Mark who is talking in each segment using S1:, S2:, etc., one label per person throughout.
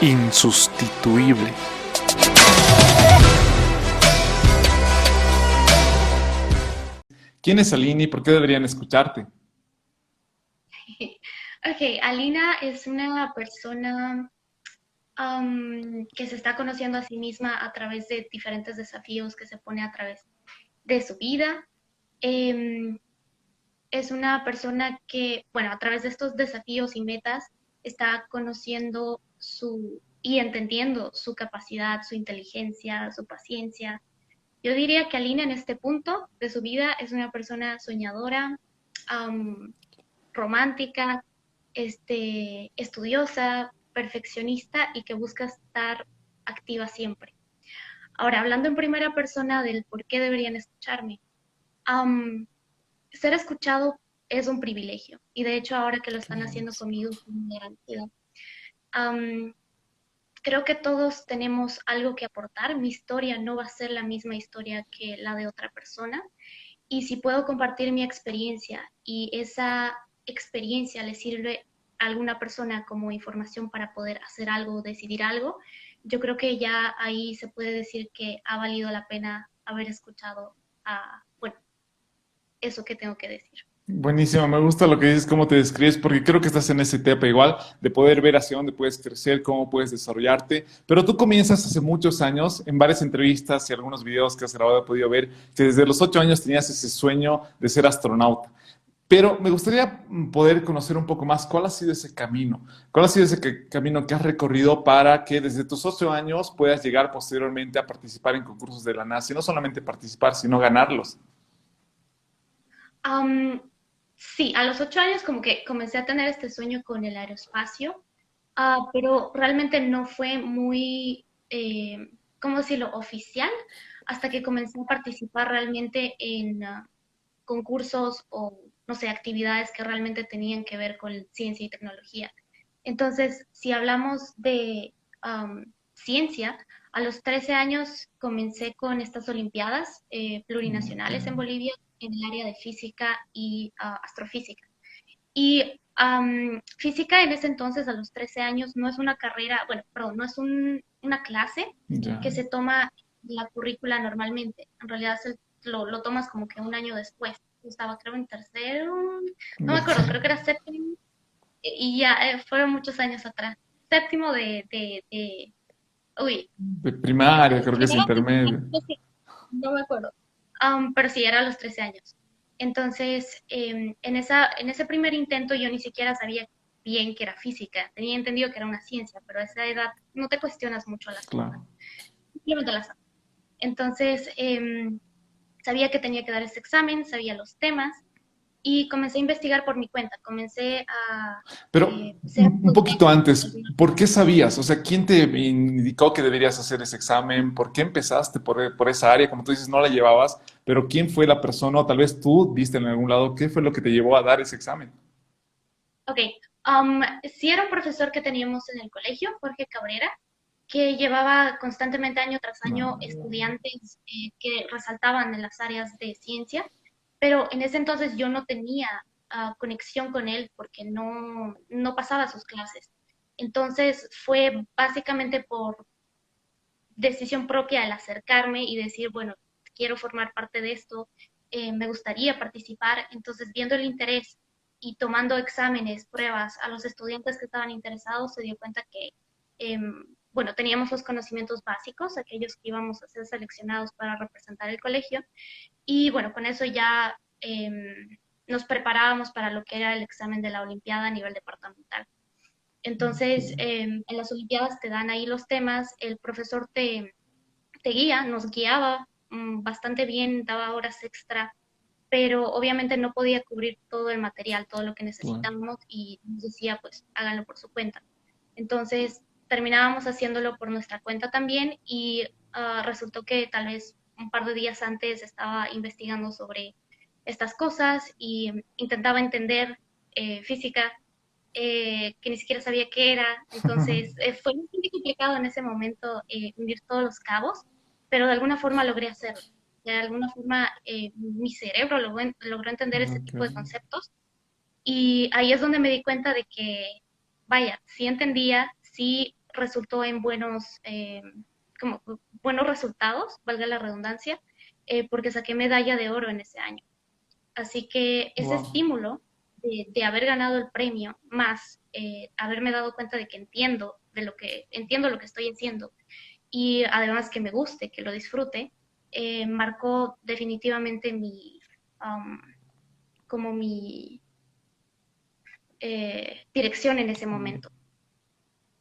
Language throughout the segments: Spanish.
S1: insustituible.
S2: ¿Quién es Aline y por qué deberían escucharte?
S3: Ok, Alina es una persona que se está conociendo a sí misma a través de diferentes desafíos que se pone a través de su vida. Em, es una persona que, bueno, a través de estos desafíos y metas está conociendo y entendiendo su capacidad, su inteligencia, su paciencia. Yo diría que Alina en este punto de su vida es una persona soñadora, am, romántica, estudiosa, perfeccionista y que busca estar activa siempre. Ahora, hablando en primera persona del por qué deberían escucharme, am, ser escuchado es un privilegio y de hecho ahora que lo están haciendo conmigo es muy agradecida. Am, Creo que todos tenemos algo que aportar. Mi historia no va a ser la misma historia que la de otra persona. Y si puedo compartir mi experiencia y esa experiencia le sirve a alguna persona como información para poder hacer algo o decidir algo, yo creo que ya ahí se puede decir que ha valido la pena haber escuchado bueno, eso que tengo que decir.
S2: Buenísimo, me gusta lo que dices, cómo te describes, porque creo que estás en esa etapa igual de poder ver hacia dónde puedes crecer, cómo puedes desarrollarte. Pero tú comienzas hace muchos años, en varias entrevistas y algunos videos que has grabado he podido ver que desde los 8 años tenías ese sueño de ser astronauta. Pero me gustaría poder conocer un poco más cuál ha sido ese camino, cuál ha sido ese camino que has recorrido para que desde tus 8 años puedas llegar posteriormente a participar en concursos de la NASA y no solamente participar, sino ganarlos.
S3: Am, sí, a los 8 años como que comencé a tener este sueño con el aeroespacio, pero realmente no fue muy, ¿cómo decirlo?, oficial, hasta que comencé a participar realmente en concursos o, no sé, actividades que realmente tenían que ver con ciencia y tecnología. Entonces, si hablamos de ciencia, a los 13 años comencé con estas Olimpiadas plurinacionales en Bolivia en el área de física y astrofísica. Y física en ese entonces, a los 13 años, no es una carrera, bueno, perdón, no es una clase
S2: Ya.
S3: que se toma la currícula normalmente. En realidad lo tomas como que un año después. Yo estaba, creo, en tercero, no me acuerdo, creo que era séptimo, y ya fueron muchos años atrás. Séptimo uy,
S2: De primaria, creo que es
S3: primero,
S2: intermedio.
S3: no me acuerdo. Pero sí, era a los 13 años. Entonces, en ese primer intento yo ni siquiera sabía bien que era física. Tenía entendido que era una ciencia, pero a esa edad no te cuestionas mucho las cosas.
S2: Claro.
S3: Simplemente las haces. Entonces, sabía que tenía que dar ese examen, sabía los temas y comencé a investigar por mi cuenta. Comencé a
S2: Pero
S3: ser
S2: un poquito
S3: autodidacta.
S2: antes, ¿por qué sabías? O sea, ¿quién te indicó que deberías hacer ese examen? ¿Por qué empezaste por esa área? Como tú dices, no la llevabas, pero ¿quién fue la persona? O tal vez tú viste en algún lado, ¿qué fue lo que te llevó a dar ese examen?
S3: Ok, sí era un profesor que teníamos en el colegio, Jorge Cabrera, que llevaba constantemente año tras año
S2: No.
S3: estudiantes que resaltaban en las áreas de ciencia, pero en ese entonces yo no tenía conexión con él porque no pasaba sus clases. Entonces fue básicamente por decisión propia el acercarme y decir, bueno, quiero formar parte de esto, me gustaría participar. Entonces, viendo el interés y tomando exámenes, pruebas a los estudiantes que estaban interesados, se dio cuenta que, bueno, teníamos los conocimientos básicos, aquellos que íbamos a ser seleccionados para representar el colegio, y bueno, con eso ya nos preparábamos para lo que era el examen de la Olimpiada a nivel departamental. Entonces, en las Olimpiadas te dan ahí los temas, el profesor te guía, nos guiaba bastante bien, daba horas extra, pero obviamente no podía cubrir todo el material, todo lo que
S2: Claro.
S3: necesitábamos y nos decía, pues háganlo por su cuenta. Entonces, terminábamos haciéndolo por nuestra cuenta también y resultó que tal vez un par de días antes estaba investigando sobre estas cosas y intentaba entender física que ni siquiera sabía qué era. Entonces, fue muy complicado en ese momento unir todos los cabos, pero de alguna forma logré hacerlo. De alguna forma, mi cerebro logró entender ese
S2: Ok.
S3: tipo de conceptos y ahí es donde me di cuenta de que, vaya, sí entendía, sí resultó en como buenos resultados, valga la redundancia, porque saqué medalla de oro en ese año. Así que ese
S2: Wow.
S3: estímulo de haber ganado el premio, más haberme dado cuenta de que entiendo lo que estoy haciendo y además que me guste, que lo disfrute, marcó definitivamente um, como mi dirección en ese momento.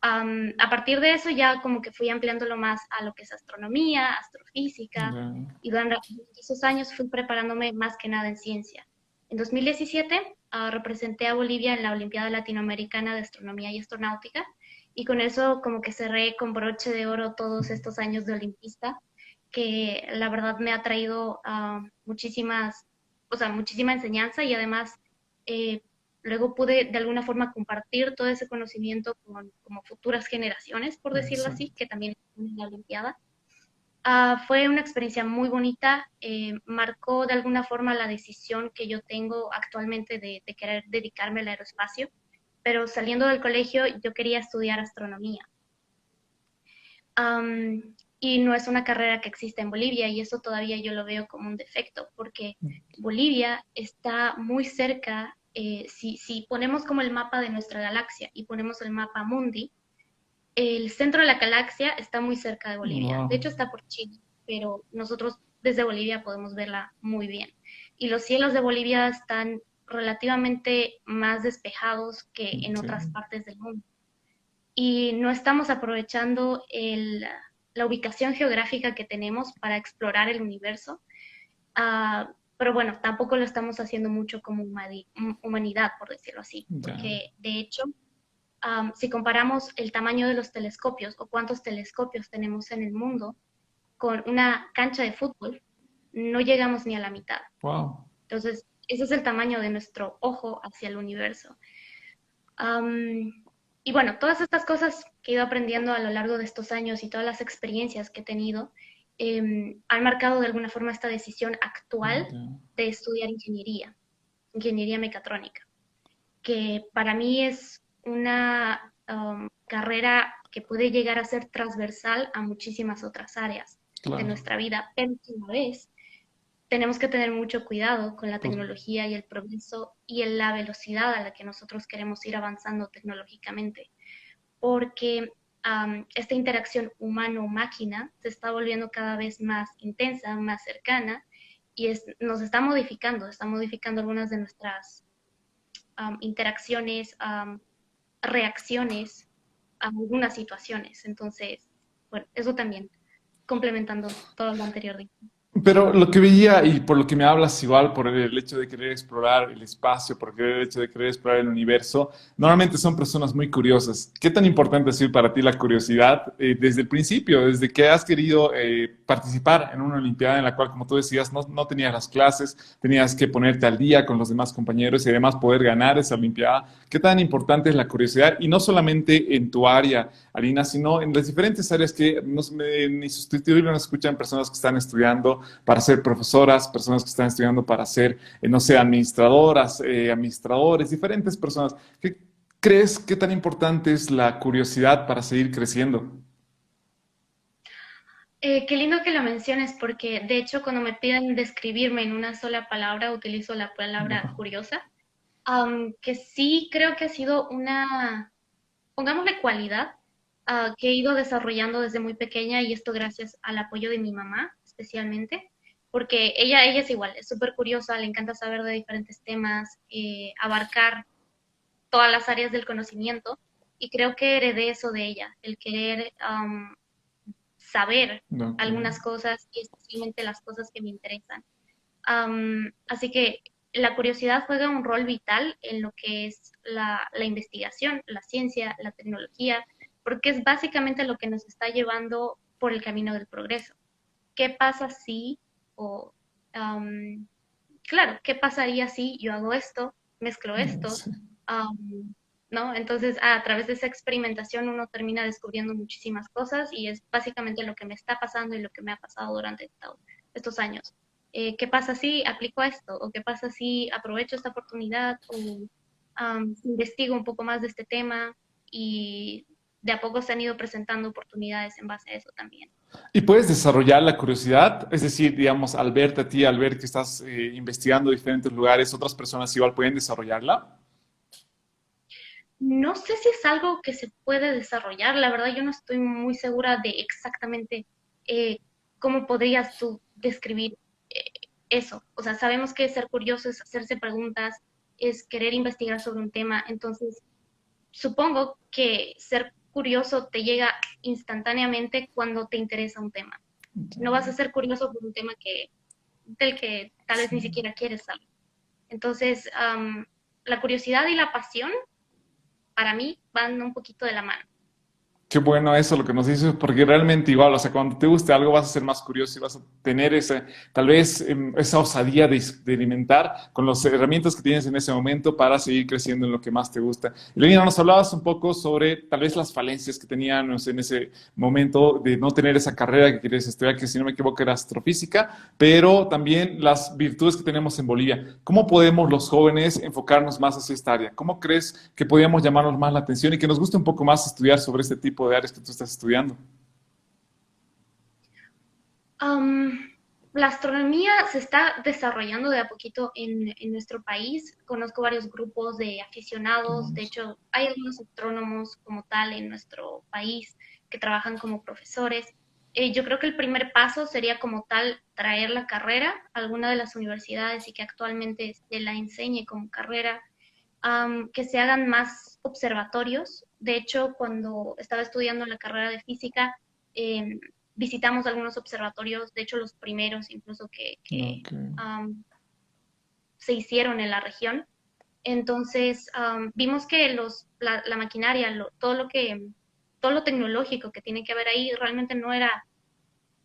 S3: A partir de eso ya como que fui ampliándolo más a lo que es astronomía, astrofísica,
S2: Ya.
S3: y durante esos años fui preparándome más que nada en ciencia. En 2017 representé a Bolivia en la Olimpiada Latinoamericana de Astronomía y Astronáutica, y con eso como que cerré con broche de oro todos estos años de olimpista, que la verdad me ha traído muchísima enseñanza, y además eh, luego pude de alguna forma compartir todo ese conocimiento con como futuras generaciones, por decirlo
S2: Sí.
S3: así, que también están en la Olimpiada. Fue una experiencia muy bonita, marcó de alguna forma la decisión que yo tengo actualmente de querer dedicarme al aeroespacio, pero saliendo del colegio yo quería estudiar astronomía. Y no es una carrera que existe en Bolivia, y eso todavía yo lo veo como un defecto, porque Bolivia está muy cerca, si ponemos como el mapa de nuestra galaxia y ponemos el mapa mundi, el centro de la galaxia está muy cerca de Bolivia. De
S2: Wow.
S3: hecho, está por Chile, pero nosotros desde Bolivia podemos verla muy bien. Y los cielos de Bolivia están relativamente más despejados que en
S2: Sí.
S3: otras partes del mundo. Y no estamos aprovechando la ubicación geográfica que tenemos para explorar el universo. Pero bueno, tampoco lo estamos haciendo mucho como humanidad, por decirlo así,
S2: Ya.
S3: porque de hecho si comparamos el tamaño de los telescopios o cuántos telescopios tenemos en el mundo con una cancha de fútbol, no llegamos ni a la mitad.
S2: Wow.
S3: Entonces, ese es el tamaño de nuestro ojo hacia el universo. Um, y bueno, todas estas cosas que he ido aprendiendo a lo largo de estos años y todas las experiencias que he tenido han marcado de alguna forma esta decisión actual
S2: Ya.
S3: de estudiar ingeniería mecatrónica, que para mí es una carrera que puede llegar a ser transversal a muchísimas otras áreas de
S2: Claro.
S3: nuestra vida, pero a la vez tenemos que tener mucho cuidado con la
S2: Pues,
S3: tecnología y el progreso y en la velocidad a la que nosotros queremos ir avanzando tecnológicamente, porque esta interacción humano-máquina se está volviendo cada vez más intensa, más cercana, y nos está modificando algunas de nuestras interacciones, reacciones a algunas situaciones. Entonces, bueno, eso también, complementando todo lo anterior.
S2: pero lo que veía y por lo que me hablas igual, por el hecho de querer explorar el espacio, por el hecho de querer explorar el universo, normalmente son personas muy curiosas. ¿Qué tan importante ha sido para ti la curiosidad desde el principio, desde que has querido participar en una olimpiada en la cual, como tú decías, no tenías las clases, tenías que ponerte al día con los demás compañeros y además poder ganar esa olimpiada? ¿Qué tan importante es la curiosidad? Y no solamente en tu área, Alina, sino en las diferentes áreas que ni sustituir nos escuchan personas que están estudiando para ser profesoras, personas que están estudiando para ser, no sé, administradoras, administradores, diferentes personas. ¿Qué crees que tan importante es la curiosidad para seguir creciendo?
S3: Qué lindo que lo menciones, porque de hecho cuando me piden describirme en una sola palabra, utilizo la palabra
S2: No.
S3: curiosa, que sí creo que ha sido una, pongámosle cualidad, que he ido desarrollando desde muy pequeña, y esto gracias al apoyo de mi mamá especialmente, porque ella es igual, es súper curiosa, le encanta saber de diferentes temas, abarcar todas las áreas del conocimiento, y creo que heredé eso de ella, el querer saber
S2: Ok.
S3: algunas cosas y especialmente las cosas que me interesan. Así que la curiosidad juega un rol vital en lo que es la investigación, la ciencia, la tecnología, porque es básicamente lo que nos está llevando por el camino del progreso. ¿Qué pasa si, o claro, qué pasaría si yo hago esto, mezclo esto,
S2: Sí.
S3: ¿no? Entonces, a través de esa experimentación uno termina descubriendo muchísimas cosas, y es básicamente lo que me está pasando y lo que me ha pasado durante estos años. ¿Qué pasa si aplico esto? ¿O qué pasa si aprovecho esta oportunidad? ¿O investigo un poco más de este tema? Y de a poco se han ido presentando oportunidades en base a eso también.
S2: ¿Y puedes desarrollar la curiosidad? Es decir, digamos, al verte a ti, al ver que estás investigando diferentes lugares, otras personas igual pueden desarrollarla.
S3: No sé si es algo que se puede desarrollar, la verdad yo no estoy muy segura de exactamente eh, cómo podrías tú describir eh, eso. O sea, sabemos que ser curioso es hacerse preguntas, es querer investigar sobre un tema, entonces supongo que ser curioso te llega instantáneamente cuando te interesa un tema. No vas a ser curioso por un tema del que tal vez
S2: Sí.
S3: ni siquiera quieres saber. Entonces, la curiosidad y la pasión para mí van un poquito de la mano.
S2: Qué bueno eso lo que nos dices, porque realmente igual, o sea, cuando te guste algo vas a ser más curioso y vas a tener ese, tal vez esa osadía de experimentar con las herramientas que tienes en ese momento para seguir creciendo en lo que más te gusta. Y Lenina, nos hablabas un poco sobre tal vez las falencias que teníamos en ese momento de no tener esa carrera que quieres estudiar, que si no me equivoco era astrofísica, pero también las virtudes que tenemos en Bolivia. ¿Cómo podemos los jóvenes enfocarnos más hacia esta área? ¿Cómo crees que podríamos llamarnos más la atención y que nos guste un poco más estudiar sobre este tipo de áreas que tú estás estudiando?
S3: Am, la astronomía se está desarrollando de a poquito en nuestro país. Conozco varios grupos de aficionados. De hecho, hay algunos astrónomos como tal en nuestro país que trabajan como profesores. Yo creo que el primer paso sería como tal traer la carrera a alguna de las universidades y que actualmente se la enseñe como carrera, que se hagan más observatorios. De hecho, cuando estaba estudiando la carrera de física, em, visitamos algunos observatorios, de hecho los primeros incluso
S2: Ok.
S3: se hicieron en la región. Entonces, vimos que la maquinaria, todo lo tecnológico que tiene que haber ahí realmente no era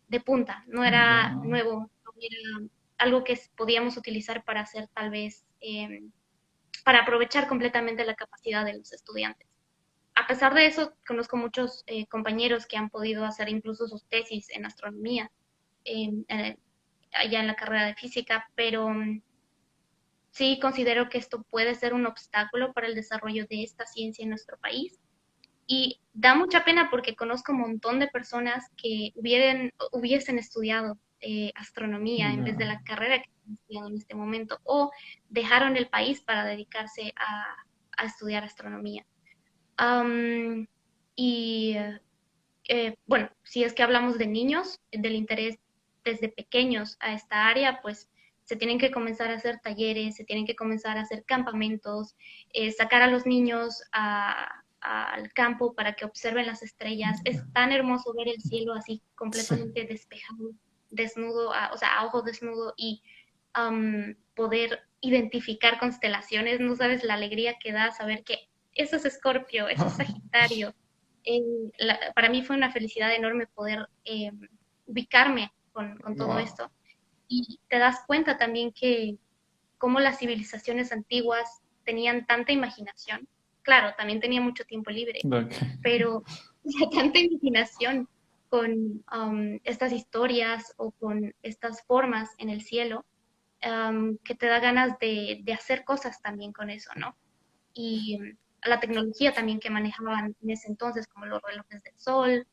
S3: de punta, no
S2: Ya.
S3: era nuevo, no era algo que podíamos utilizar para hacer tal vez, para aprovechar completamente la capacidad de los estudiantes. A pesar de eso, conozco muchos compañeros que han podido hacer incluso sus tesis en astronomía allá en la carrera de física, pero sí considero que esto puede ser un obstáculo para el desarrollo de esta ciencia en nuestro país. Y da mucha pena porque conozco un montón de personas que hubiesen estudiado astronomía en vez de
S2: Ya.
S3: la carrera que están estudiando en este momento o dejaron el país para dedicarse a estudiar astronomía. Um, y bueno, si es que hablamos de niños, del interés desde pequeños a esta área, pues se tienen que comenzar a hacer talleres, se tienen que comenzar a hacer campamentos, sacar a los niños al campo para que observen las estrellas. Es tan hermoso ver el cielo así
S2: Sí.
S3: completamente despejado, desnudo, o sea, a ojo desnudo y poder identificar constelaciones. No sabes la alegría que da saber que eso es Escorpio, eso es Sagitario, eh, para mí fue una felicidad enorme poder ubicarme con todo
S2: Wow.
S3: esto. Y te das cuenta también que cómo las civilizaciones antiguas tenían tanta imaginación. Claro, también tenía mucho tiempo libre,
S2: Ok.
S3: pero o sea, tanta imaginación con estas historias o con estas formas en el cielo, que te da ganas de hacer cosas también con eso, ¿no? Y la tecnología también que manejaban en ese entonces, como los relojes del sol,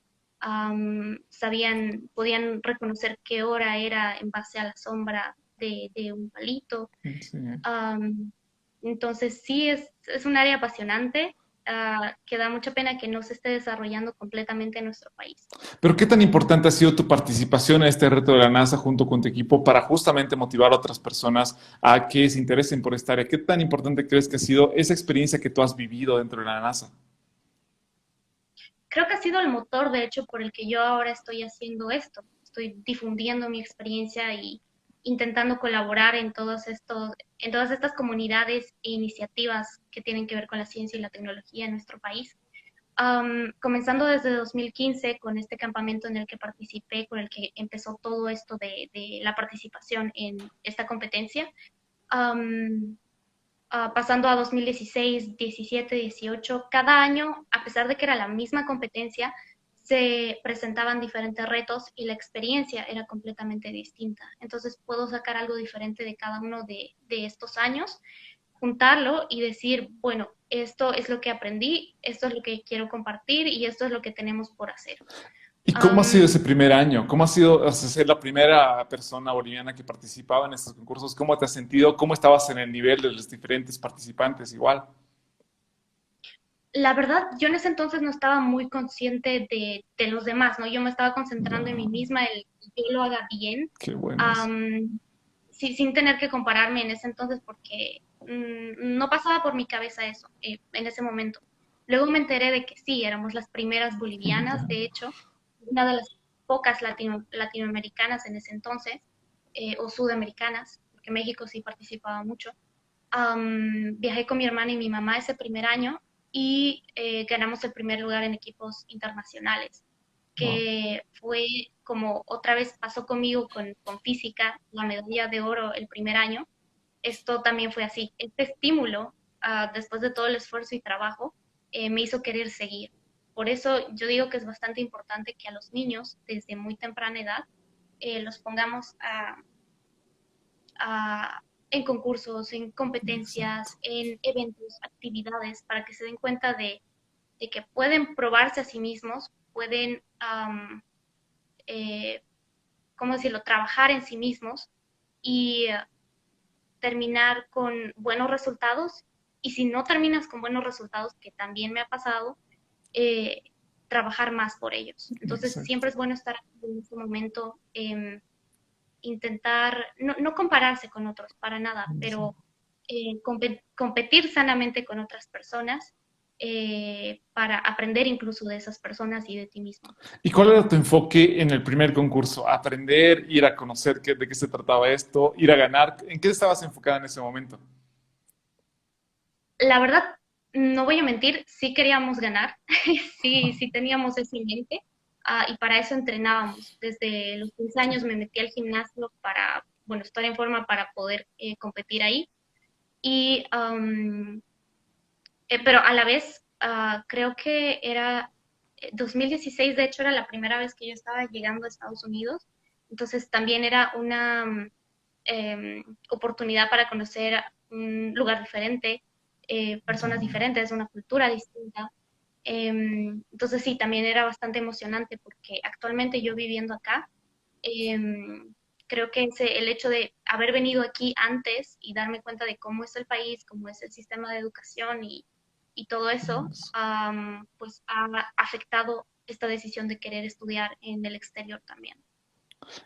S3: podían reconocer qué hora era en base a la sombra de un palito.
S2: Sí.
S3: Am, entonces sí es un área apasionante, que da mucha pena que no se esté desarrollando completamente en nuestro país.
S2: Pero ¿qué tan importante ha sido tu participación en este reto de la NASA junto con tu equipo para justamente motivar a otras personas a que se interesen por esta área? ¿Qué tan importante crees que ha sido esa experiencia que tú has vivido dentro de la NASA?
S3: Creo que ha sido el motor, de hecho, por el que yo ahora estoy haciendo esto. Estoy difundiendo mi experiencia y intentando colaborar en todas estas comunidades e iniciativas que tienen que ver con la ciencia y la tecnología en nuestro país. Comenzando desde 2015 con este campamento en el que participé, con el que empezó todo esto de la participación en esta competencia. Um, Pasando a 2016, 17, 18, cada año, a pesar de que era la misma competencia, se presentaban diferentes retos y la experiencia era completamente distinta. Entonces puedo sacar algo diferente de cada uno de estos años. juntarlo y decir, bueno, esto es lo que aprendí, esto es lo que quiero compartir y esto es lo que tenemos por hacer.
S2: ¿Y cómo ha sido ese primer año? ¿Cómo ha sido, o sea, ser la primera persona boliviana que participaba en estos concursos? ¿Cómo te has sentido? ¿Cómo estabas en el nivel de los diferentes participantes igual?
S3: La verdad, yo en ese entonces no estaba muy consciente de los demás, ¿no? Yo me estaba concentrando en mí
S2: Ya,
S3: misma, el que yo lo haga bien,
S2: qué bueno eso.
S3: am, sí, sin tener que compararme en ese entonces porque no pasaba por mi cabeza eso en ese momento. Luego me enteré de que sí, éramos las primeras bolivianas, de hecho, una de las pocas latinoamericanas en ese entonces, o sudamericanas, porque México sí participaba mucho. Viajé con mi hermana y mi mamá ese primer año y ganamos el primer lugar en equipos internacionales,
S2: Wow.
S3: que fue como otra vez pasó conmigo con física, la medalla de oro el primer año. Esto también fue así. Este estímulo, después de todo el esfuerzo y trabajo, me hizo querer seguir. Por eso yo digo que es bastante importante que a los niños, desde muy temprana edad, los pongamos a, en concursos, en
S2: Exacto.
S3: competencias, en eventos, actividades, para que se den cuenta de que pueden probarse a sí mismos, pueden, eh, ¿cómo decirlo?, trabajar en sí mismos y terminar con buenos resultados. Y si no terminas con buenos resultados, que también me ha pasado, eh, trabajar más por ellos. Entonces,
S2: Exacto.
S3: siempre es bueno estar en este momento, intentar, no compararse con otros para nada, pero competir sanamente con otras personas para aprender incluso de esas personas y de ti mismo.
S2: ¿Y cuál era tu enfoque en el primer concurso? ¿Aprender, ir a conocer de qué se trataba esto, ir a ganar? ¿En qué estabas enfocada en ese momento?
S3: La verdad, no voy a mentir, sí queríamos ganar, sí teníamos eso en mente, y para eso entrenábamos. Desde los 15 años me metí al gimnasio para, bueno, estar en forma para poder competir ahí. Y pero a la vez, creo que era 2016, de hecho, era la primera vez que yo estaba llegando a Estados Unidos, entonces también era una oportunidad para conocer un lugar diferente, personas diferentes, una cultura distinta. Entonces sí, también era bastante emocionante porque actualmente yo viviendo acá, creo que el hecho de haber venido aquí antes y darme cuenta de cómo es el país, cómo es el sistema de educación y todo eso, pues ha afectado esta decisión de querer estudiar en el exterior también.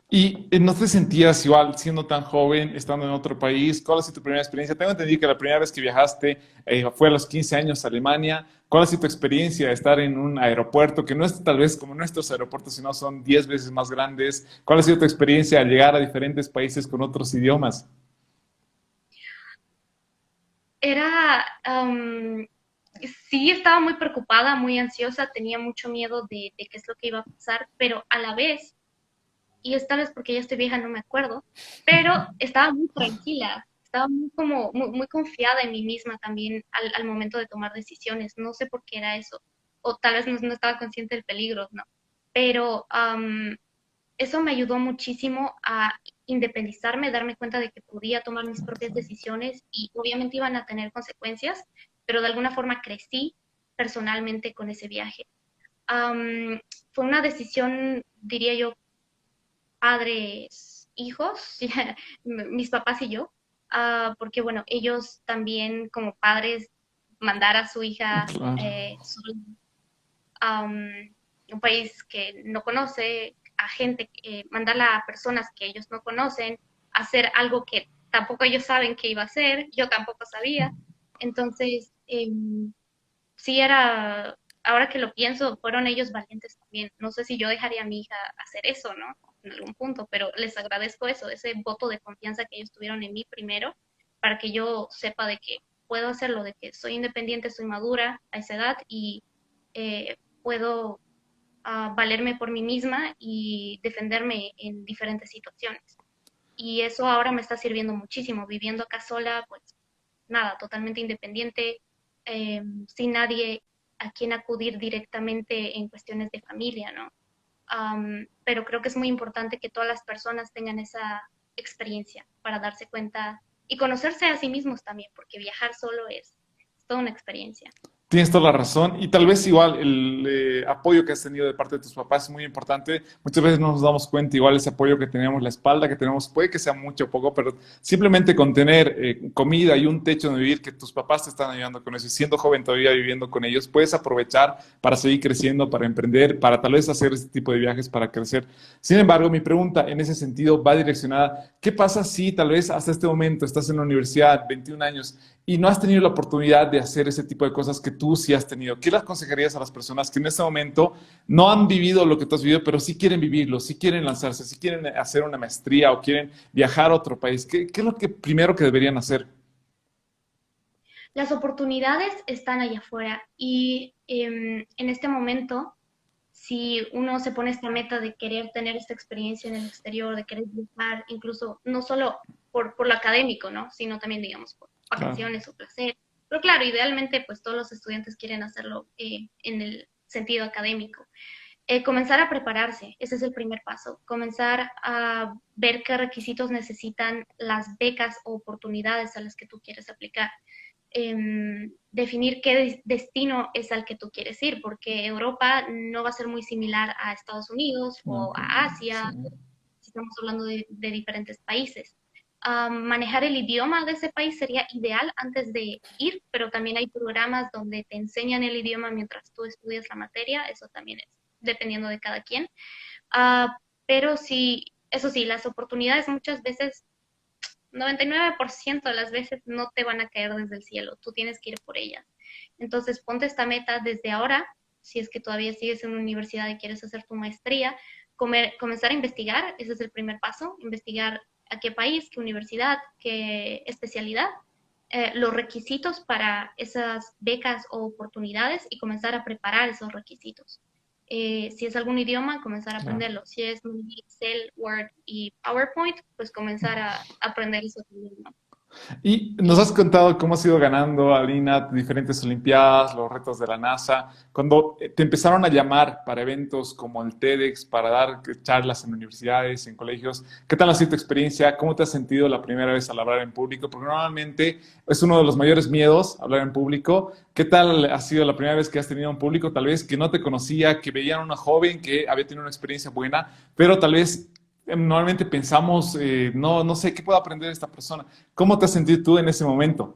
S2: ¿Y no te sentías igual siendo tan joven, estando en otro país? ¿Cuál ha sido tu primera experiencia? Tengo entendido que la primera vez que viajaste fue a los 15 años a Alemania. ¿Cuál ha sido tu experiencia de estar en un aeropuerto que no es tal vez como nuestros aeropuertos, sino son 10 veces más grandes? ¿Cuál ha sido tu experiencia al llegar a diferentes países con otros idiomas?
S3: Era, sí estaba muy preocupada, muy ansiosa, tenía mucho miedo de qué es lo que iba a pasar, pero a la vez, y esta vez porque ya estoy vieja no me acuerdo, pero estaba muy tranquila, estaba muy como muy confiada en mí misma también al momento de tomar decisiones. No sé por qué era eso, o tal vez no estaba consciente del peligro, ¿no? Pero eso me ayudó muchísimo a independizarme, darme cuenta de que podía tomar mis propias decisiones y obviamente iban a tener consecuencias, pero de alguna forma crecí personalmente con ese viaje. Um, Fue una decisión, diría yo, padres, hijos, mis papás y yo, porque bueno, ellos también como padres mandar a su hija
S2: Claro.
S3: sola a un país que no conoce, a gente, mandarla a personas que ellos no conocen, hacer algo que tampoco ellos saben que iba a hacer, yo tampoco sabía. Entonces, sí era, ahora que lo pienso, fueron ellos valientes también. No sé si yo dejaría a mi hija hacer eso, ¿no? En algún punto, pero les agradezco eso, ese voto de confianza que ellos tuvieron en mí primero, para que yo sepa de que puedo hacerlo, de que soy independiente, soy madura a esa edad y puedo valerme por mí misma y defenderme en diferentes situaciones. Y eso ahora me está sirviendo muchísimo, viviendo acá sola, pues nada, totalmente independiente, sin nadie a quien acudir directamente en cuestiones de familia, ¿no? Pero creo que es muy importante que todas las personas tengan esa experiencia para darse cuenta y conocerse a sí mismos también, porque viajar solo es toda una experiencia.
S2: Tienes toda la razón y tal vez igual el apoyo que has tenido de parte de tus papás es muy importante. Muchas veces no nos damos cuenta igual ese apoyo que tenemos, la espalda que tenemos, puede que sea mucho o poco, pero simplemente con tener comida y un techo donde vivir, que tus papás te están ayudando con eso y siendo joven todavía viviendo con ellos, puedes aprovechar para seguir creciendo, para emprender, para tal vez hacer este tipo de viajes para crecer. Sin embargo, mi pregunta en ese sentido va direccionada, ¿qué pasa si tal vez hasta este momento estás en la universidad, 21 años, y no has tenido la oportunidad de hacer ese tipo de cosas que tú sí has tenido? ¿Qué le aconsejarías a las personas que en este momento no han vivido lo que tú has vivido, pero sí quieren vivirlo, sí quieren lanzarse, sí quieren hacer una maestría o quieren viajar a otro país? ¿Qué es lo que primero que deberían hacer?
S3: Las oportunidades están allá afuera y en este momento, si uno se pone esta meta de querer tener esta experiencia en el exterior, de querer viajar, incluso no solo por lo académico, ¿no? Sino también, digamos, por
S2: Claro.
S3: vacaciones o placer. Pero claro, idealmente, pues todos los estudiantes quieren hacerlo en el sentido académico. Comenzar a prepararse, ese es el primer paso. Comenzar a ver qué requisitos necesitan las becas o oportunidades a las que tú quieres aplicar. Definir qué destino es al que tú quieres ir, porque Europa no va a ser muy similar a Estados Unidos
S2: No,
S3: o a
S2: sí.
S3: Asia, si estamos hablando de diferentes países. Manejar el idioma de ese país sería ideal antes de ir, pero también hay programas donde te enseñan el idioma mientras tú estudias la materia, eso también es dependiendo de cada quien. Pero sí, eso sí, las oportunidades muchas veces 99% de las veces no te van a caer desde el cielo, tú tienes que ir por ellas. Entonces, ponte esta meta desde ahora, si es que todavía sigues en una universidad y quieres hacer tu maestría, comenzar a investigar, ese es el primer paso, investigar a qué país, qué universidad, qué especialidad, los requisitos para esas becas o oportunidades y comenzar a preparar esos requisitos. Si es algún idioma, comenzar a
S2: Claro.
S3: aprenderlo. Si es Excel, Word y PowerPoint, pues comenzar a aprender esos idiomas.
S2: Y nos has
S3: Y
S2: contado cómo has ido ganando, Alina, diferentes Olimpiadas, los retos de la NASA. Cuando te empezaron a llamar para eventos como el TEDx, para dar charlas en universidades, en colegios, ¿qué tal ha sido tu experiencia? ¿Cómo te has sentido la primera vez al hablar en público? Porque normalmente es uno de los mayores miedos, hablar en público. ¿Qué tal ha sido la primera vez que has tenido un público, tal vez que no te conocía, que veían a una joven que había tenido una experiencia buena, pero tal vez normalmente pensamos, no, no sé, ¿qué puedo aprender de esta persona? ¿Cómo te has sentido tú en ese momento?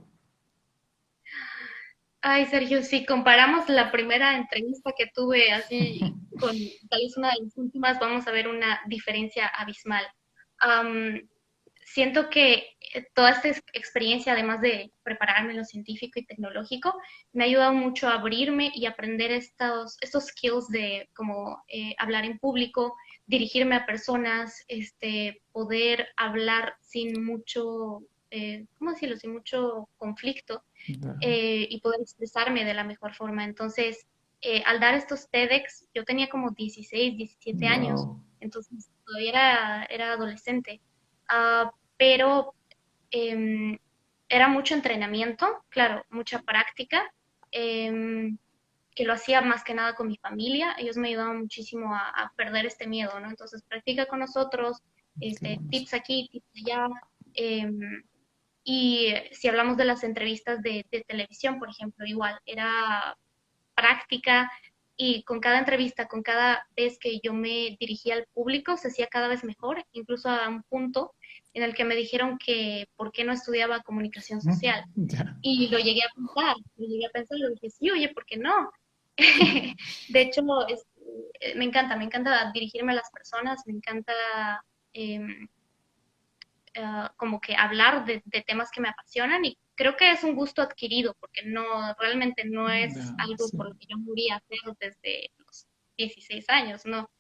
S3: Ay, Sergio, si comparamos la primera entrevista que tuve así con tal vez una de las últimas, vamos a ver una diferencia abismal. Am, Siento que toda esta experiencia, además de prepararme en lo científico y tecnológico, me ha ayudado mucho a abrirme y aprender estos skills de como hablar en público, dirigirme a personas, poder hablar sin mucho, ¿cómo decirlo? Sin mucho conflicto y poder expresarme de la mejor forma. Entonces, al dar estos TEDx, yo tenía como 16, 17 años,
S2: Wow.
S3: entonces todavía era adolescente. Pero eh, era mucho entrenamiento, claro, mucha práctica, eh, que lo hacía más que nada con mi familia. Ellos me ayudaban muchísimo a perder este miedo, ¿no? Entonces, practica con nosotros,
S2: Qué bueno.
S3: tips aquí, tips allá. Eh, y si hablamos de las entrevistas de televisión, por ejemplo, igual, era práctica y con cada entrevista, con cada vez que yo me dirigía al público, se hacía cada vez mejor, incluso a un punto en el que me dijeron que por qué no estudiaba comunicación social.
S2: Ya.
S3: Y lo llegué a pensar, y dije, sí, oye, ¿por qué no? De hecho, me encanta dirigirme a las personas, me encanta eh, como que hablar de temas que me apasionan y creo que es un gusto adquirido porque realmente no es
S2: Ya,
S3: algo
S2: sí.
S3: por lo que yo moría a hacer desde los 16 años, no,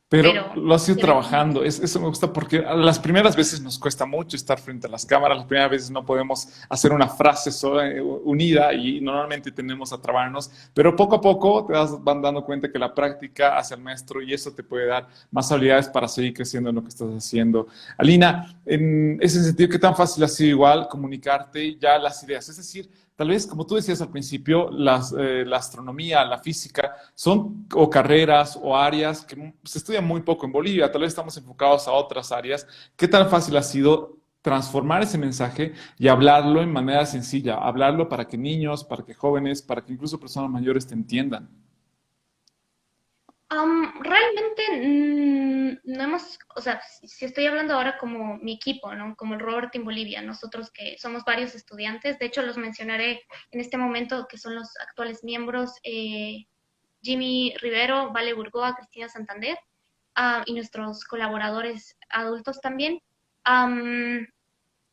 S2: Pero
S3: pero
S2: lo has ido
S3: se ve como
S2: trabajando. Eso me gusta porque a las primeras veces nos cuesta mucho estar frente a las cámaras. Las primeras veces no podemos hacer una frase sola, unida y normalmente tendemos a trabarnos. Pero poco a poco van dando cuenta que la práctica hace al maestro y eso te puede dar más habilidades para seguir creciendo en lo que estás haciendo. Alina, en ese sentido, ¿qué tan fácil ha sido igual comunicarte ya las ideas? Es decir, tal vez, como tú decías al principio, la astronomía, la física, son o carreras o áreas que se estudian muy poco en Bolivia. Tal vez estamos enfocados a otras áreas. ¿Qué tan fácil ha sido transformar ese mensaje y hablarlo en manera sencilla, hablarlo para que niños, para que jóvenes, para que incluso personas mayores te entiendan.
S3: Realmente no hemos, o sea, si estoy hablando ahora como mi equipo, ¿no? Como el Robert Team Bolivia, nosotros que somos varios estudiantes, de hecho los mencionaré en este momento que son los actuales miembros, Jimmy Rivero, Vale Burgoa, Cristina Santander, y nuestros colaboradores adultos también. Am,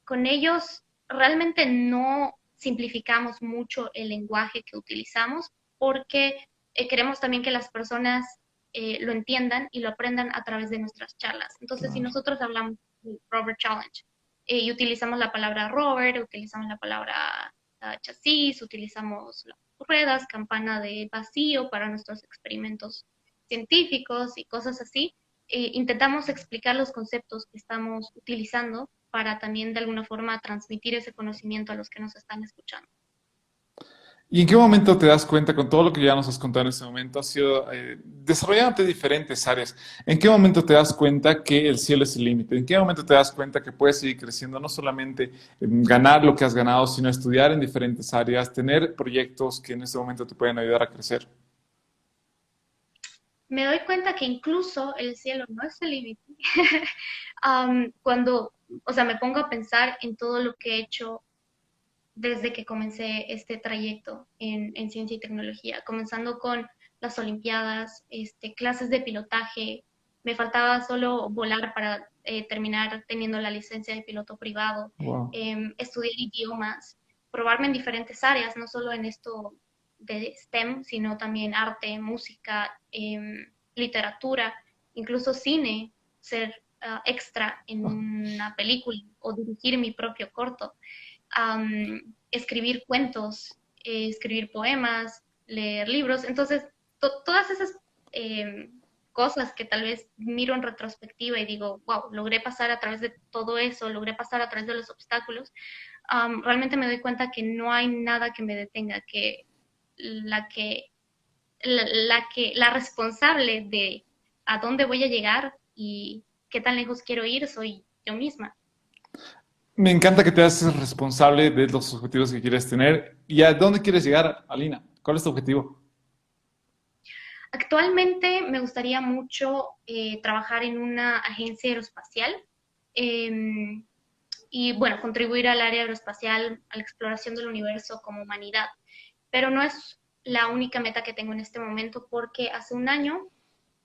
S3: con ellos realmente no simplificamos mucho el lenguaje que utilizamos porque queremos también que las personas lo entiendan y lo aprendan a través de nuestras charlas. Entonces, si
S2: Claro.
S3: nosotros hablamos del Robert Challenge y utilizamos la palabra Robert, utilizamos la palabra chasis, utilizamos las ruedas, campana de vacío para nuestros experimentos científicos y cosas así, intentamos explicar los conceptos que estamos utilizando para también de alguna forma transmitir ese conocimiento a los que nos están escuchando.
S2: ¿Y en qué momento te das cuenta, con todo lo que ya nos has contado en este momento, has sido desarrollándote diferentes áreas? ¿En qué momento te das cuenta que el cielo es el límite? ¿En qué momento te das cuenta que puedes seguir creciendo, no solamente ganar lo que has ganado, sino estudiar en diferentes áreas, tener proyectos que en este momento te pueden ayudar a crecer?
S3: Me doy cuenta que incluso el cielo no es el límite. Cuando, o sea, me pongo a pensar en todo lo que he hecho desde que comencé este trayecto en ciencia y tecnología, comenzando con las Olimpiadas, clases de pilotaje. Me faltaba solo volar para terminar teniendo la licencia de piloto privado,
S2: Wow.
S3: estudiar idiomas, probarme en diferentes áreas, no solo en esto de STEM, sino también arte, música, literatura, incluso cine, ser extra en una película o dirigir mi propio corto, escribir cuentos, escribir poemas, leer libros. Entonces, todas esas eh, cosas que tal vez miro en retrospectiva y digo, wow, logré pasar a través de todo eso, logré pasar a través de los obstáculos, realmente me doy cuenta que no hay nada que me detenga, que la que, la responsable de a dónde voy a llegar y qué tan lejos quiero ir soy yo misma.
S2: Me encanta que te haces responsable de los objetivos que quieres tener. ¿Y a dónde quieres llegar, Alina? ¿Cuál es tu objetivo?
S3: Actualmente me gustaría mucho trabajar en una agencia aeroespacial eh, y, bueno, contribuir al área aeroespacial, a la exploración del universo como humanidad. Pero no es la única meta que tengo en este momento porque hace un año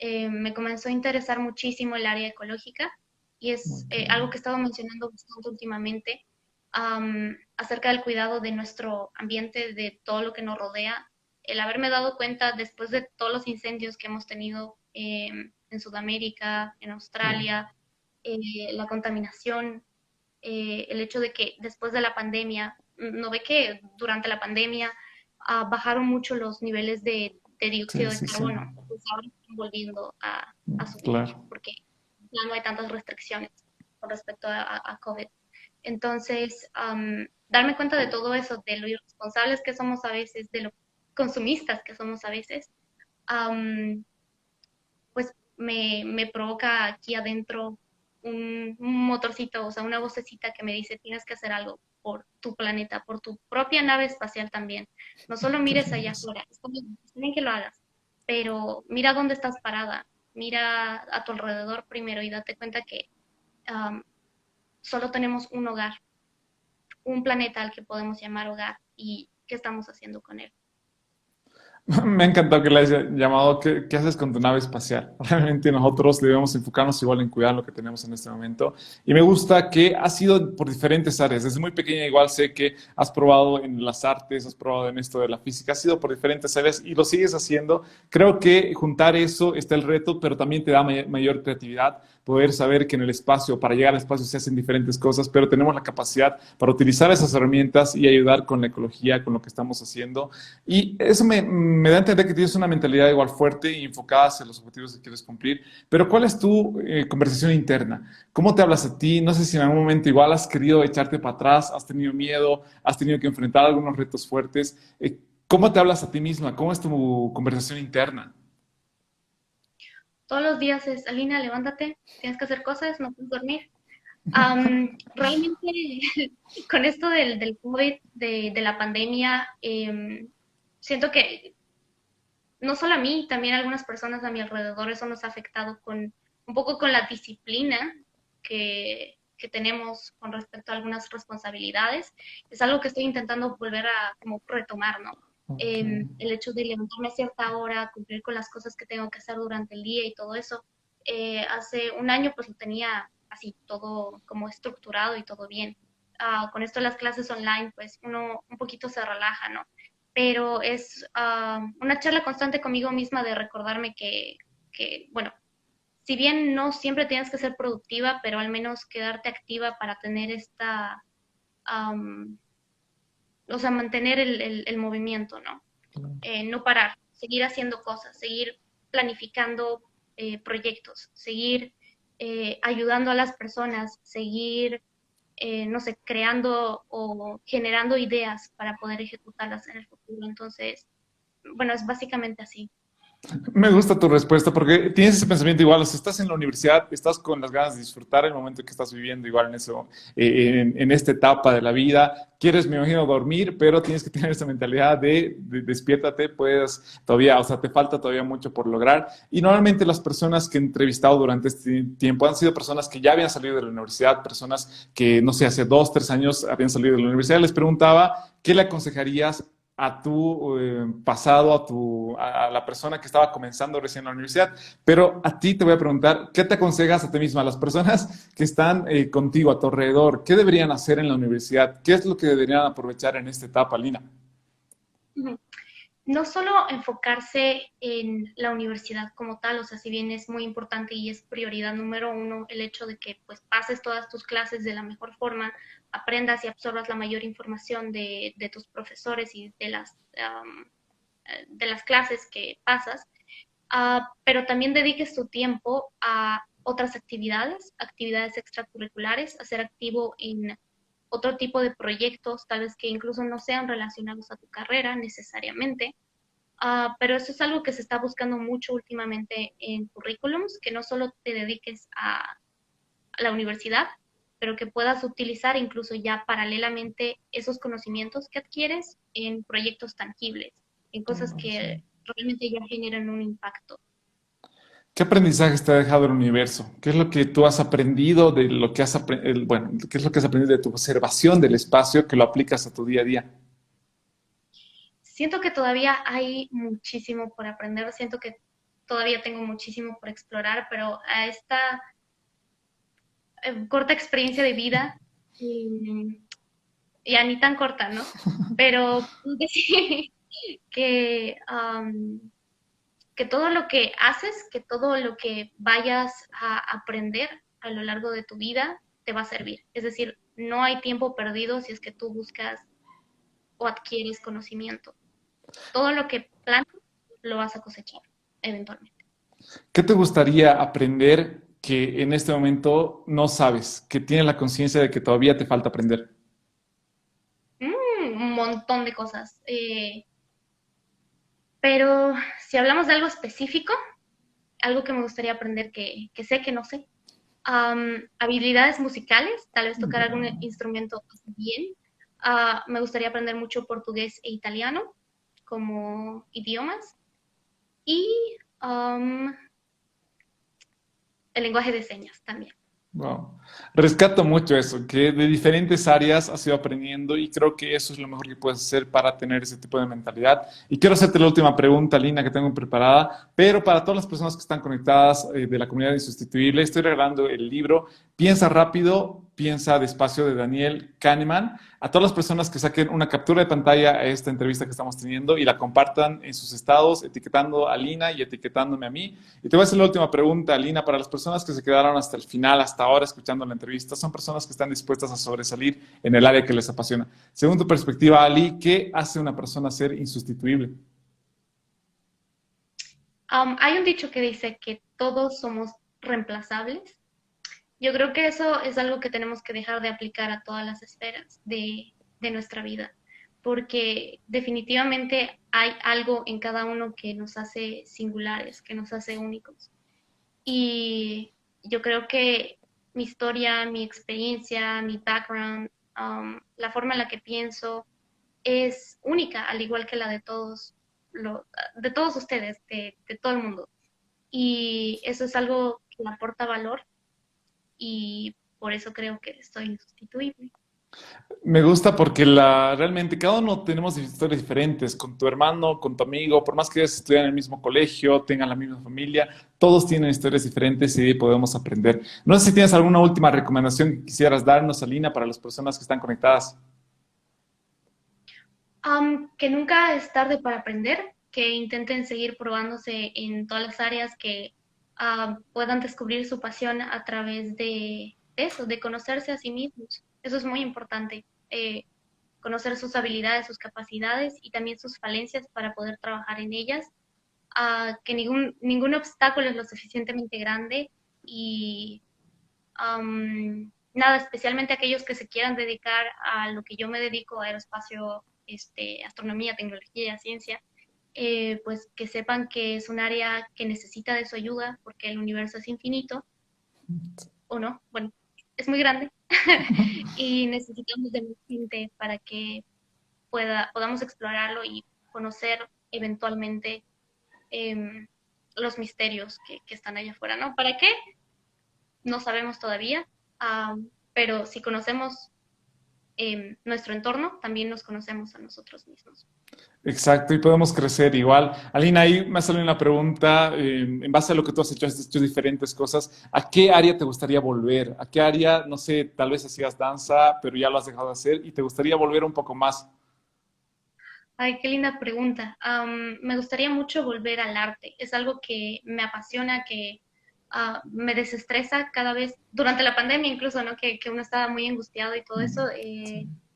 S3: me comenzó a interesar muchísimo el área ecológica y es
S2: Muy bien.
S3: algo que he estado mencionando bastante últimamente acerca del cuidado de nuestro ambiente, de todo lo que nos rodea. El haberme dado cuenta después de todos los incendios que hemos tenido en Sudamérica, en
S2: Wow.
S3: Australia, la contaminación, el hecho de que después de la pandemia, no ve que durante la pandemia bajaron mucho los niveles de
S2: Sí,
S3: dióxido de
S2: sí, sí.
S3: carbono, pues ahora están volviendo a subir
S2: Claro.
S3: porque ya no hay tantas restricciones con respecto a COVID. Entonces, darme cuenta de todo eso, de lo irresponsables que somos a veces, de lo consumistas que somos a veces, um, pues me provoca aquí adentro un motorcito, o sea, una vocecita que me dice, tienes que hacer algo por tu planeta, por tu propia nave espacial también. No solo
S2: Qué
S3: mires allá
S2: hermoso.
S3: afuera, está bien que lo hagas, pero mira dónde estás parada, mira a tu alrededor primero y date cuenta que um, solo tenemos un hogar, un planeta al que podemos llamar hogar y qué estamos haciendo con él.
S2: Me ha encantado que le hayas llamado ¿qué haces con tu nave espacial? Realmente nosotros debemos enfocarnos igual en cuidar lo que tenemos en este momento. Y me gusta que has ido por diferentes áreas. Desde muy pequeña igual sé que has probado en las artes, has probado en esto de la física, has ido por diferentes áreas y lo sigues haciendo. Creo que juntar eso está el reto, pero también te da mayor creatividad, poder saber que en el espacio, para llegar al espacio se hacen diferentes cosas, pero tenemos la capacidad para utilizar esas herramientas y ayudar con la ecología, con lo que estamos haciendo. Y eso me da a entender que tienes una mentalidad igual fuerte y enfocada hacia los objetivos que quieres cumplir. Pero ¿cuál es tu conversación interna? ¿Cómo te hablas a ti? No sé si en algún momento igual has querido echarte para atrás, has tenido miedo, has tenido que enfrentar algunos retos fuertes. ¿Cómo te hablas a ti misma? ¿Cómo es tu conversación interna?
S3: Todos los días es, Alina, levántate, tienes que hacer cosas, no puedes dormir. Realmente con esto del COVID, de la pandemia, siento que no solo a mí, también a algunas personas a mi alrededor, eso nos ha afectado con un poco con la disciplina que tenemos con respecto a algunas responsabilidades. Es algo que estoy intentando volver a como retomar, ¿no?
S2: Ok.
S3: El hecho de levantarme a cierta hora, cumplir con las cosas que tengo que hacer durante el día y todo eso. Hace un año pues lo tenía así todo como estructurado y todo bien. Con esto de las clases online, pues uno un poquito se relaja, ¿no? Pero es una charla constante conmigo misma de recordarme bueno, si bien no siempre tienes que ser productiva, pero al menos quedarte activa para tener am, o sea, mantener el movimiento, ¿no? No parar, seguir haciendo cosas, seguir planificando proyectos, seguir ayudando a las personas, seguir no sé, creando o generando ideas para poder ejecutarlas en el futuro. Entonces, bueno, es básicamente así.
S2: Me gusta tu respuesta porque tienes ese pensamiento igual, o sea, estás en la universidad, estás con las ganas de disfrutar el momento que estás viviendo igual en eso, en esta etapa de la vida. Quieres, me imagino, dormir, pero tienes que tener esa mentalidad de despiértate, puedes todavía, o sea, te falta todavía mucho por lograr. Y normalmente las personas que he entrevistado durante este tiempo han sido personas que ya habían salido de la universidad, personas que, no sé, hace 2, 3 años habían salido de la universidad. Les preguntaba, ¿qué le aconsejarías a tu pasado, a la persona que estaba comenzando recién la universidad? Pero a ti te voy a preguntar, ¿qué te aconsejas a ti misma, a las personas que están contigo, a tu alrededor? ¿Qué deberían hacer en la universidad? ¿Qué es lo que deberían aprovechar en esta etapa, Lina?
S3: Ujú. No solo enfocarse en la universidad como tal, o sea, si bien es muy importante y es prioridad número uno el hecho de que pues pases todas tus clases de la mejor forma, aprendas y absorbas la mayor información de tus profesores y de las clases que pasas, pero también dediques tu tiempo a otras actividades, actividades extracurriculares, a ser activo en otro tipo de proyectos, tal vez que incluso no sean relacionados a tu carrera necesariamente. Pero eso es algo que se está buscando mucho últimamente en currículums, que no solo te dediques a la universidad, pero que puedas utilizar incluso ya paralelamente esos conocimientos que adquieres en proyectos tangibles, en cosas que realmente ya generan un impacto.
S2: ¿Qué aprendizajes te ha dejado el universo? ¿Qué es lo que tú has aprendido de lo que has aprendido, bueno, qué es lo que has aprendido de tu observación del espacio que lo aplicas a tu día a día?
S3: Siento que todavía hay muchísimo por aprender, siento que todavía tengo muchísimo por explorar, pero a esta corta experiencia de vida, mm, ya ni tan corta, ¿no? Pero puedo decir que, que todo lo que haces, que todo lo que vayas a aprender a lo largo de tu vida te va a servir. Es decir, no hay tiempo perdido si es que tú buscas o adquieres conocimiento. Todo lo que plantas lo vas a cosechar eventualmente.
S2: ¿Qué te gustaría aprender que en este momento no sabes, que tienes la conciencia de que todavía te falta aprender?
S3: Un montón de cosas. Pero si hablamos de algo específico, algo que me gustaría aprender que sé que no sé, habilidades musicales, tal vez tocar algún
S2: Ya.
S3: instrumento bien. Me gustaría aprender mucho portugués e italiano como idiomas y um, el lenguaje de señas también.
S2: Wow. Rescato mucho eso, que de diferentes áreas has ido aprendiendo y creo que eso es lo mejor que puedes hacer para tener ese tipo de mentalidad. Y quiero hacerte la última pregunta, Lina, que tengo preparada, pero para todas las personas que están conectadas de la comunidad insustituible, estoy regalando el libro Piensa rápido, piensa despacio de Daniel Kahneman. A todas las personas que saquen una captura de pantalla a esta entrevista que estamos teniendo y la compartan en sus estados, etiquetando a Lina y etiquetándome a mí. Y te voy a hacer la última pregunta, Lina, para las personas que se quedaron hasta el final, hasta ahora escuchando la entrevista, son personas que están dispuestas a sobresalir en el área que les apasiona. Según tu perspectiva, Ali, ¿qué hace una persona ser insustituible?
S3: Hay un dicho que dice que todos somos reemplazables. Yo creo que eso es algo que tenemos que dejar de aplicar a todas las esferas de nuestra vida, porque definitivamente hay algo en cada uno que nos hace singulares, que nos hace únicos. Y yo creo que mi historia, mi experiencia, mi background, la forma en la que pienso es única, al igual que la de de todos ustedes, de todo el mundo. Y eso es algo que me aporta valor y por eso creo que soy insustituible.
S2: Me gusta porque realmente cada uno tenemos historias diferentes, con tu hermano, con tu amigo, por más que ellos estudian en el mismo colegio, tengan la misma familia, todos tienen historias diferentes y de ahí podemos aprender. No sé si tienes alguna última recomendación que quisieras darnos, Alina, para las personas que están conectadas.
S3: Que nunca es tarde para aprender, que intenten seguir probándose en todas las áreas, que puedan descubrir su pasión a través de eso, de conocerse a sí mismos. Eso es muy importante. Conocer sus habilidades, sus capacidades y también sus falencias para poder trabajar en ellas. Que ningún obstáculo es lo suficientemente grande y nada, especialmente aquellos que se quieran dedicar a lo que yo me dedico, a aeroespacio, astronomía, tecnología, ciencia, pues que sepan que es un área que necesita de su ayuda porque el universo es infinito, o no, bueno, es muy grande y necesitamos de más gente para que podamos explorarlo y conocer eventualmente em, los misterios que están allá afuera, ¿no? ¿Para qué? No sabemos todavía, pero si conocemos nuestro entorno, también nos conocemos a nosotros mismos.
S2: Exacto, y podemos crecer igual. Alina, ahí me sale una pregunta, en base a lo que tú has hecho diferentes cosas, ¿a qué área te gustaría volver? ¿A qué área, no sé, tal vez hacías danza, pero ya lo has dejado de hacer y te gustaría volver un poco más?
S3: Ay, qué linda pregunta. Me gustaría mucho volver al arte. Es algo que me apasiona, que me desestresa cada vez, durante la pandemia incluso, ¿no? Que uno estaba muy angustiado y todo eso.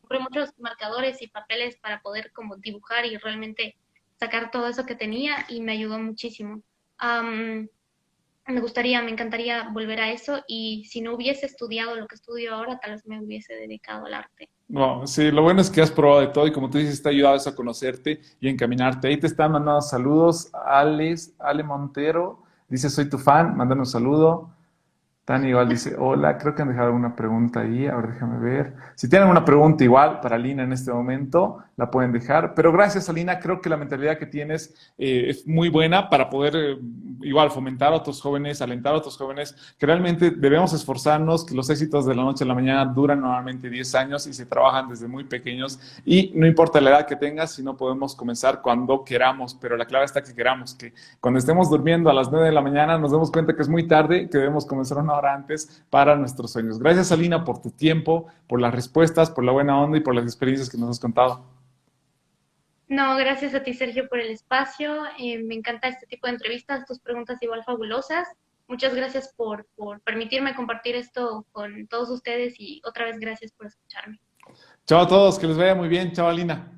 S3: Compré muchos marcadores y papeles para poder como dibujar y realmente sacar todo eso que tenía y me ayudó muchísimo. Am, me encantaría volver a eso y si no hubiese estudiado lo que estudio ahora, tal vez me hubiese dedicado al arte.
S2: No, sí, lo bueno es que has probado de todo y como tú dices, te ha ayudado eso a conocerte y a encaminarte. Ahí te están mandando saludos, Ale Montero, dice soy tu fan, mándame un saludo. Tani igual dice, hola, creo que han dejado una pregunta ahí, a ver, déjame ver. Si tienen una pregunta igual para Lina en este momento, la pueden dejar. Pero gracias, Alina, creo que la mentalidad que tienes es muy buena para poder igual fomentar a otros jóvenes, alentar a otros jóvenes, que realmente debemos esforzarnos, que los éxitos de la noche a la mañana duran normalmente 10 años y se trabajan desde muy pequeños. Y no importa la edad que tengas, si no podemos comenzar cuando queramos, pero la clave está que queramos, que cuando estemos durmiendo a las 9 de la mañana nos demos cuenta que es muy tarde, que debemos comenzar una hora antes para nuestros sueños. Gracias, Alina, por tu tiempo, por las respuestas, por la buena onda y por las experiencias que nos has contado.
S3: No, gracias a ti, Sergio, por el espacio. Me encanta este tipo de entrevistas, tus preguntas igual fabulosas. Muchas gracias por permitirme compartir esto con todos ustedes y otra vez gracias por escucharme.
S2: Chao a todos, que les vaya muy bien. Chao, Alina.